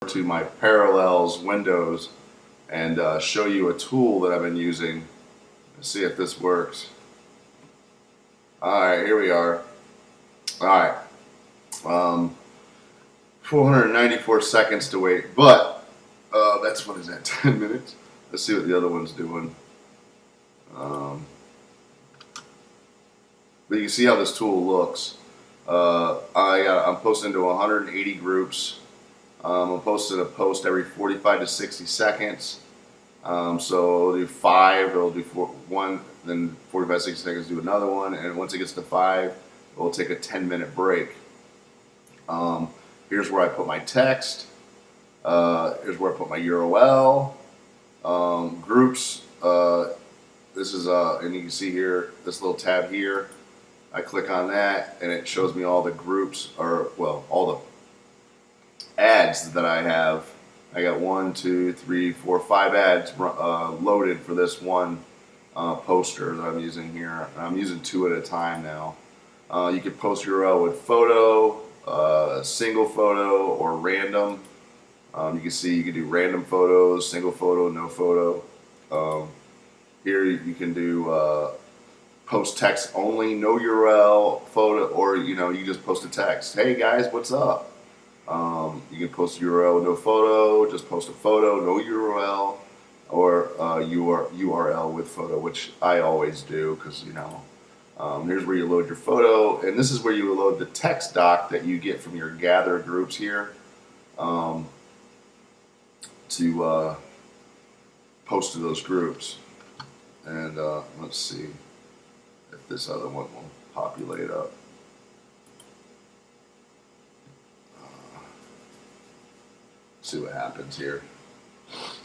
to my Parallels windows and show you a tool that I've been using. Let's see if this works. Alright, here we are. Alright. 494 seconds to wait, but that's, what is that, 10 minutes? Let's see what the other one's doing. But you can see how this tool looks. I'm posting to 180 groups. I'm posting a post every 45 to 60 seconds. So it'll do 5, it'll do 1, then 45, 60 seconds do another one, and once it gets to 5, it'll take a 10-minute break. Here's where I put my text. Here's where I put my URL. Groups. This is and you can see here this little tab here. I click on that, and it shows me all the groups, or well, all the ads that I have. I got 1, 2, 3, 4, 5 ads loaded for this one poster that I'm using here. I'm using 2 at a time now. You can post URL with photo, single photo, or random. You can see you can do random photos, single photo, no photo. Here you can do post text only, no URL, photo, or you just post a text. Hey guys, what's up? You can post URL, no photo, just post a photo, no URL, or URL with photo, which I always do because here's where you load your photo, and this is where you load the text doc that you get from your gather groups here to post to those groups. And let's see if this other one will populate up. See what happens here.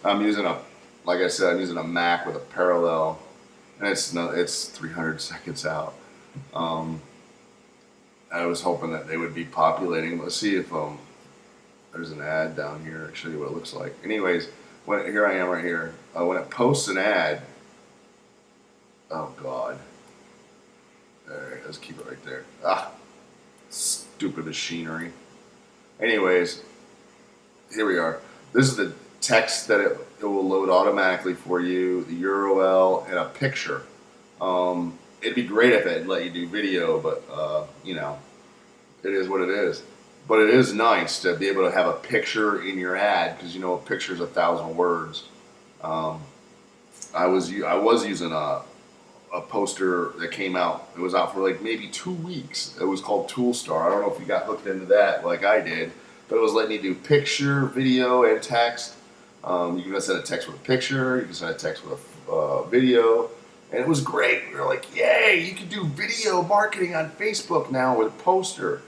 I'm using like I said, I'm using a Mac with a Parallel, and it's 300 seconds out. I was hoping that they would be populating. Let's see if there's an ad down here. I'll show you what it looks like. Anyways, here I am right here. When it posts an ad, oh God. All right, let's keep it right there. Stupid machinery. Anyways, here we are. This is the text that it will load automatically for you, the URL, and a picture. It'd be great if it let you do video, but it is what it is. But it is nice to be able to have a picture in your ad, because a picture is 1,000 words. I was using a poster that came out. It was out for like maybe 2 weeks. It was called Toolstar. I don't know if you got hooked into that like I did, but it was letting you do picture, video, and text. You can send a text with a picture. You can send a text with a video, and it was great. We were like, "Yay! You can do video marketing on Facebook now with a poster."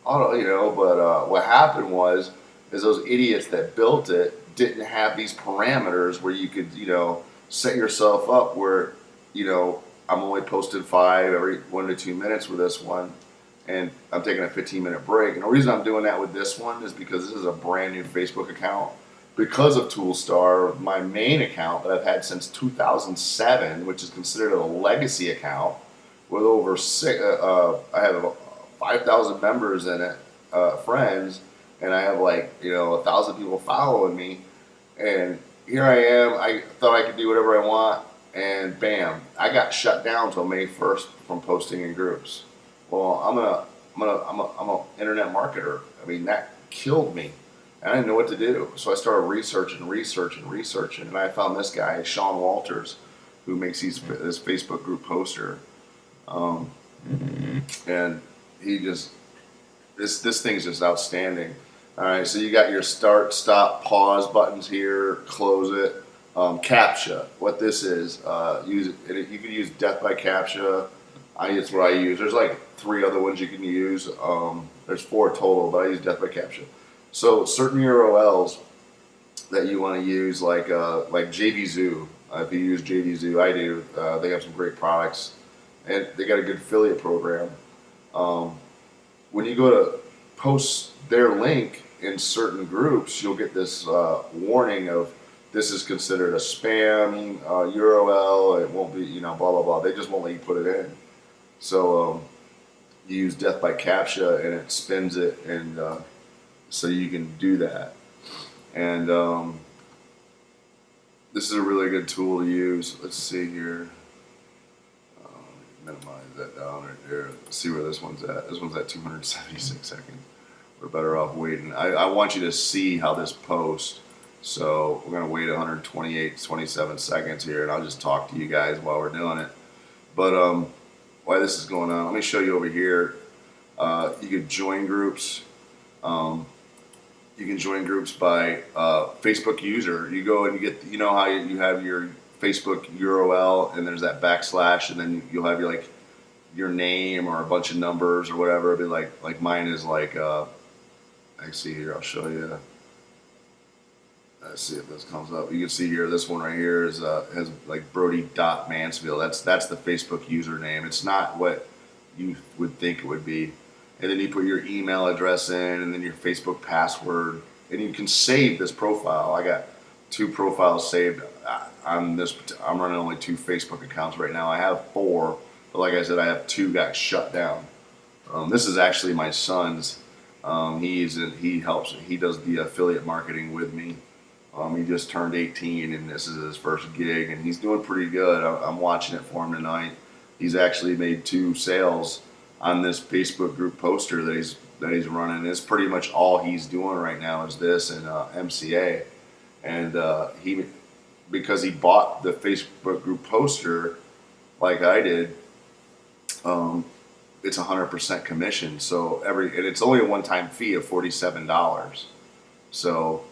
But what happened is those idiots that built it didn't have these parameters where you could set yourself up where I'm only posting 5 every 1 to 2 minutes with this one, and I'm taking a 15-minute break. And the reason I'm doing that with this one is because this is a brand new Facebook account. Because of Toolstar, my main account that I've had since 2007, which is considered a legacy account, with over I have 5,000 members in it, friends, and I have 1,000 people following me. And here I am. I thought I could do whatever I want, and bam, I got shut down until May 1st from posting in groups. Well, I'm an internet marketer. I mean, that killed me. And I didn't know what to do. So I started researching, and I found this guy, Sean Walters, who makes this Facebook group poster. And he just, this thing's just outstanding. All right, so you got your start, stop, pause buttons here, close it. CAPTCHA, what this is, use it. You can use Death by CAPTCHA. That's what I use. There's like 3 other ones you can use. There's 4 total, but I use Death by CAPTCHA. So certain URLs that you want to use, like JVZoo. If you use JVZoo, I do. They have some great products, and they got a good affiliate program. When you go to post their link in certain groups, you'll get this warning of this is considered a spam URL. It won't be, blah blah blah. They just won't let you put it in. So you use Death by CAPTCHA, and it spins it, and so you can do that. And this is a really good tool to use. Let's see here. Minimize that down right there. Let's see where this one's at. This one's at 276 seconds. We're better off waiting. I want you to see how this posts. So we're going to wait 128, 27 seconds here, and I'll just talk to you guys while we're doing it. But while this is going on, let me show you over here. You can join groups. You can join groups by Facebook user. You go and you get, you know how you have your Facebook URL and there's that backslash, and then you'll have your name or a bunch of numbers or whatever. It'll be like mine is like I see here. I'll show you. Let's see if this comes up. You can see here. This one right here is has like Brody.Mansfield. That's the Facebook username. It's not what you would think it would be. And then you put your email address in, and then your Facebook password, and you can save this profile. I got 2 profiles saved on this. I'm running only 2 Facebook accounts right now. I have 4, but like I said, I have 2 got shut down. This is actually my son's. He helps. He does the affiliate marketing with me. He just turned 18, and this is his first gig, and he's doing pretty good. I'm watching it for him tonight. He's actually made 2 sales on this Facebook group poster that he's running. It's pretty much all he's doing right now is this and MCA, and because he bought the Facebook group poster like I did. It's 100% commission. So and it's only a one-time fee of $47. So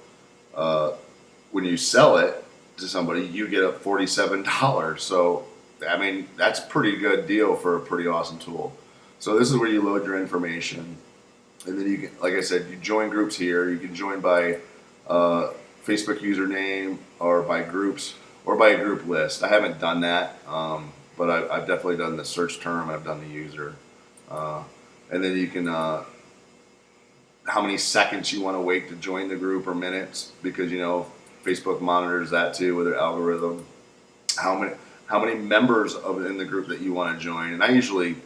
when you sell it to somebody, you get up $47. So I mean, that's a pretty good deal for a pretty awesome tool. So this is where you load your information, and then you can, like I said, you join groups here. You can join by Facebook username or by groups or by a group list. I haven't done that, but I've definitely done the search term. I've done the user. And then you can, how many seconds you want to wait to join the group or minutes, because Facebook monitors that too with their algorithm. How many members in the group that you want to join, and I usually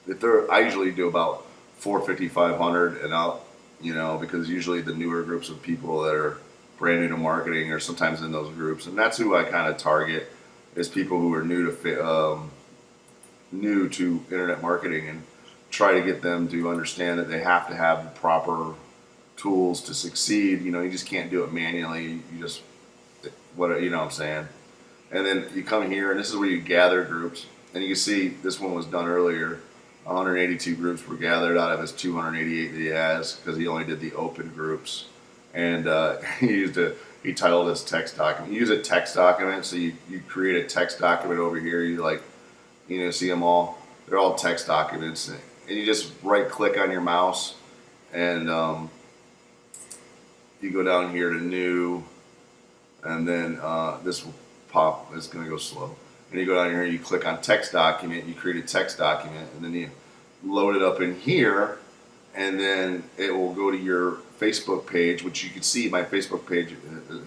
do about 450, 500 and up, because usually the newer groups of people that are brand new to marketing are sometimes in those groups, and that's who I kind of target, is people who are new to internet marketing, and try to get them to understand that they have to have the proper tools to succeed. You just can't do it manually. You just what I'm saying. And then you come here, and this is where you gather groups, and you can see this one was done earlier. 182 groups were gathered out of his 288 that he has, because he only did the open groups, and he titled his text document. You use a text document, so you create a text document over here. You see them all. They're all text documents, and you just right click on your mouse, and you go down here to new, and then this will pop. It's going to go slow. And you go down here, you click on text document, you create a text document, and then you load it up in here, and then it will go to your Facebook page, which you can see my Facebook page.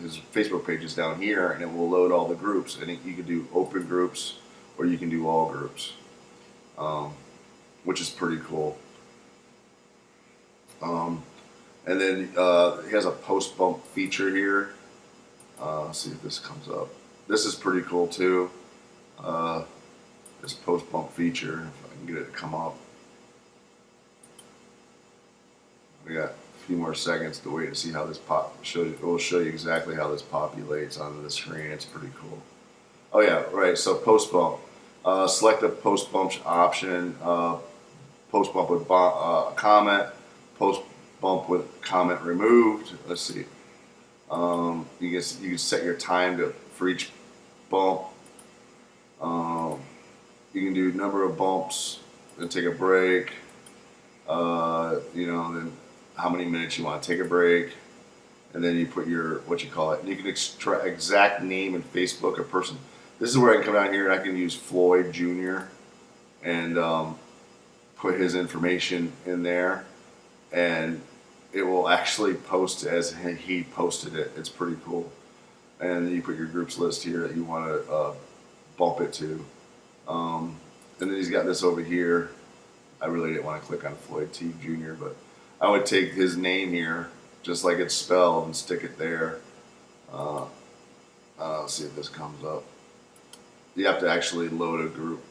His Facebook page is down here, and it will load all the groups. And you can do open groups, or you can do all groups, which is pretty cool. And then he has a post bump feature here. Let's see if this comes up. This is pretty cool too. This post bump feature, if I can get it to come up. We got a few more seconds to wait to see how this it will show you exactly how this populates onto the screen. It's pretty cool. Oh yeah, right. So post bump. Select the post bump option. Post bump with comment. Post bump with comment removed. Let's see. You can set your time for each bump. You can do number of bumps, then take a break. Then how many minutes you want to take a break, and then you put your And you can extract exact name in Facebook of person. This is where I can come down here and I can use Floyd Jr. and put his information in there, and it will actually post as he posted it. It's pretty cool. And then you put your groups list here that you want to bump it to. And then he's got this over here. I really didn't want to click on Floyd T. Jr., but I would take his name here, just like it's spelled, and stick it there. Uh, let's see if this comes up. You have to actually load a group.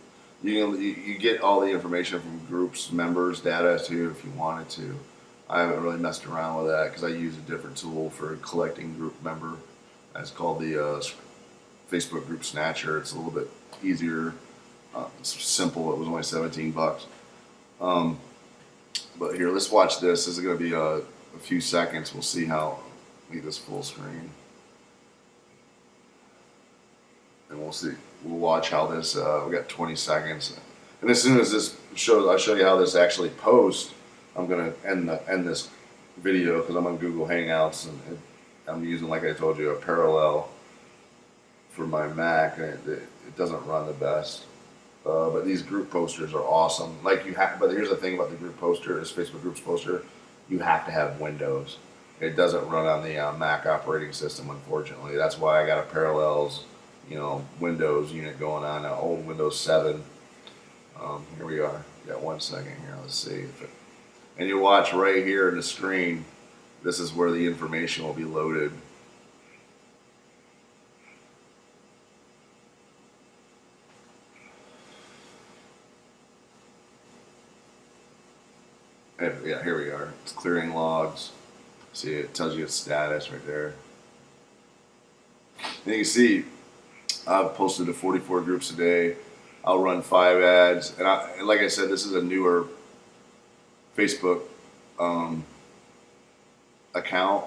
You get all the information from groups, members, data too, if you wanted to. I haven't really messed around with that because I use a different tool for collecting group member. It's called the Facebook Group Snatcher. It's a little bit easier. It's simple. It was only $17. But here, let's watch this. This is going to be a few seconds. We'll see how. Make this full screen, and we'll see. We'll watch how this. We got 20 seconds, and as soon as this shows, I'll show you how this actually posts. I'm going to end this video because I'm on Google Hangouts, and I'm using, like I told you, a Parallel for my Mac, and it doesn't run the best. But these group posters are awesome. Like you have, but here's the thing about the group poster, this Facebook Groups poster, you have to have Windows. It doesn't run on the Mac operating system, unfortunately. That's why I got a Parallels, Windows unit going on, an old Windows 7. Here we are. Got 1 second here. Let's see if it. And you watch right here in the screen. This is where the information will be loaded. And yeah, here we are. It's clearing logs. See, it tells you its status right there. And you can see I've posted to 44 groups a day. I'll run 5 ads, and like I said, this is a newer Facebook account,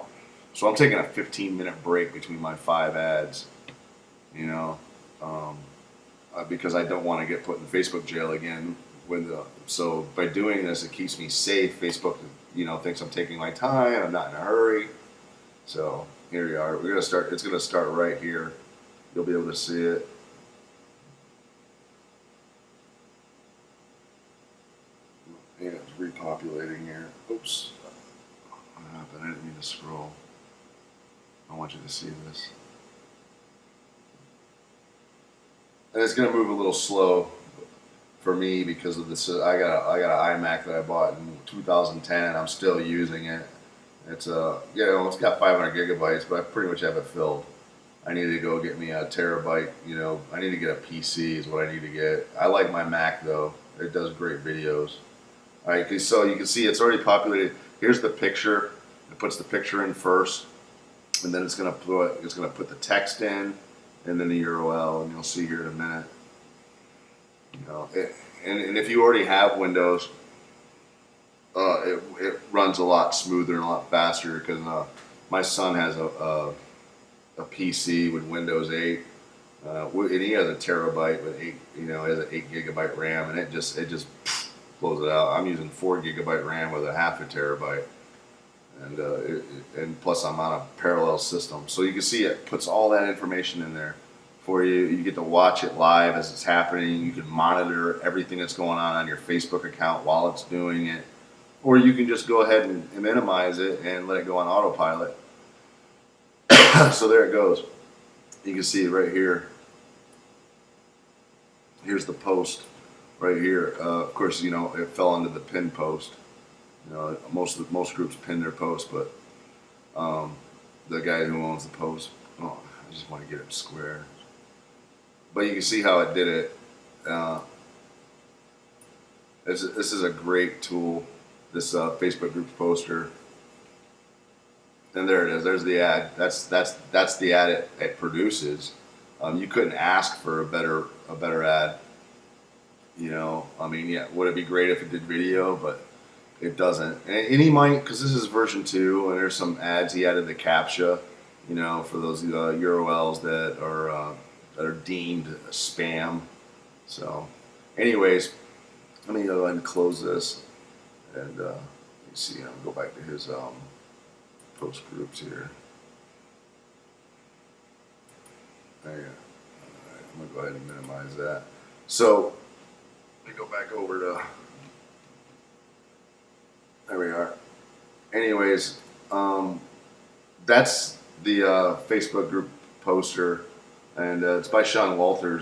so I'm taking a 15-minute break between my 5 ads. Because I don't want to get put in Facebook jail again. So by doing this, it keeps me safe. Facebook, thinks I'm taking my time. I'm not in a hurry. So here we are. We're gonna start. It's gonna start right here. You'll be able to see it. Yeah, it's repopulating here. Oops. What happened? I didn't mean to scroll. I want you to see this. And it's gonna move a little slow for me because of this. I got an iMac that I bought in 2010, and I'm still using it. It's it's got 500 gigabytes, but I pretty much have it filled. I need to go get me a terabyte. I need to get a PC is what I need to get. I like my Mac though; it does great videos. All right, so you can see it's already populated. Here's the picture. It puts the picture in first, and then it's gonna put the text in, and then the URL, and you'll see here in a minute. And if you already have Windows, it runs a lot smoother and a lot faster because my son has a PC with Windows 8, and he has a terabyte with 8, has an 8 gigabyte RAM, and it just blows it out. I'm using 4 gigabyte RAM with a half a terabyte, and plus I'm on a parallel system, so you can see it puts all that information in there for you. You get to watch it live as it's happening. You can monitor everything that's going on your Facebook account while it's doing it, or you can just go ahead and minimize it and let it go on autopilot. So there it goes. You can see it right here. Here's the post right here. Of course, it fell into the pin post. Most groups pin their post, but the guy who owns the post, I just want to get it square. But you can see how it did it. This is a great tool, this Facebook Groups poster. And there it is. There's the ad. That's the ad it produces. You couldn't ask for a better ad. Would it be great if it did video? But it doesn't. And he might, because this is version 2, and there's some ads he added the CAPTCHA, for those URLs that are deemed spam. So, anyways, let me go ahead and close this, and you see. I'll go back to his post groups here. There you go. All right, I'm gonna go ahead and minimize that. So let me go back over to. There we are. Anyways, that's the Facebook group poster, and it's by Sean Walters.